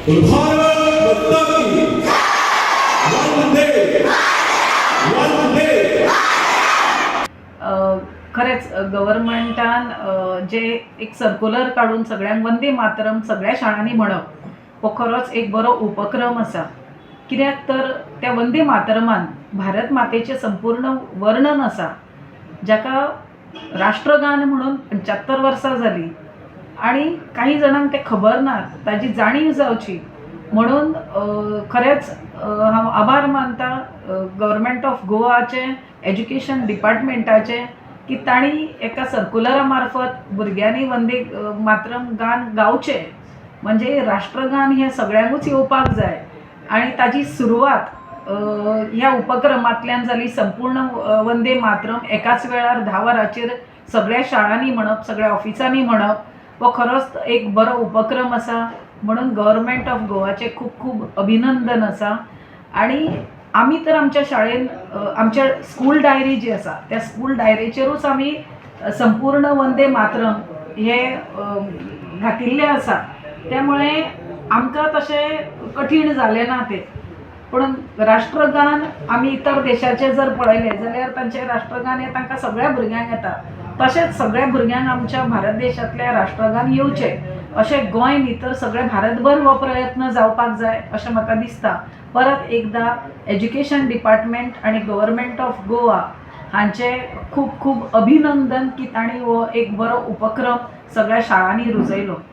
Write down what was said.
भारत माता की वंदे वंदे। खरेच गव्हर्नमेंटान जे एक सर्क्युलर काढून सगळ्यांक वंदे मातरम सगळ्या शाळांनी म्हणप हो खरोच एक बरो उपक्रम आसा। कित्याक तर त्या वंदे मातरमान भारत मातेचे संपूर्ण वर्णन आसा, जाका राष्ट्रगान म्हणून 75 वर्सां जाली आणि काही जणांक ते खबर ना, ताजी जाणीव जावची म्हणून खरेच हांव आभार मानता गव्हर्नमेंट ऑफ गोवाचे एज्युकेशन डिपार्टमेंटाचे की तांणी एका सर्क्युलरा मार्फत भुरग्यांनी वंदे मातरम गान गावचे, म्हणजे राष्ट्रगान हे सगळ्यांकूच येवपाक जाय आणि ताजी सुरवात ह्या उपक्रमांतल्यान जाली। संपूर्ण वंदे मातरम एकाच वेळार 10 वरांचेर सगळ्या शाळांनी म्हणप, सगळ्या ऑफिसांनी म्हणप हो खरोच एक बरो उपक्रम आसा। म्हणून गव्हर्नमेंट ऑफ गोवाचे खूप खूप अभिनंदन आसा। आणि आमी तर आमच्या शाळेन आमच्या स्कूल डायरी जी आसा त्या स्कूल डायरीचेरूच आमी संपूर्ण वंदे मातरम हे घातिल्लें आसा, त्यामुळे आमकां तशें कठीण जालें ना तें। पण राष्ट्रगान आमी इतर देशाचे जर पळयलें जाल्यार तांचें राष्ट्रगान हें तांकां सगळ्या भुरग्यांक येता, तशेंच सगळ्या भुरग्यांक आमच्या भारत देशांतलें राष्ट्रगान येवचें अशें गोंय न्ही तर सगळे भारतभर हो प्रयत्न जावपाक जाय अशें म्हाका दिसता। परत एकदा एज्युकेशन डिपार्टमेंट आणि गव्हर्नमेंट ऑफ गोवा हांचे खूप खूप अभिनंदन की तांणी हो एक बरो उपक्रम सगळ्या शाळांनी रुजयलो।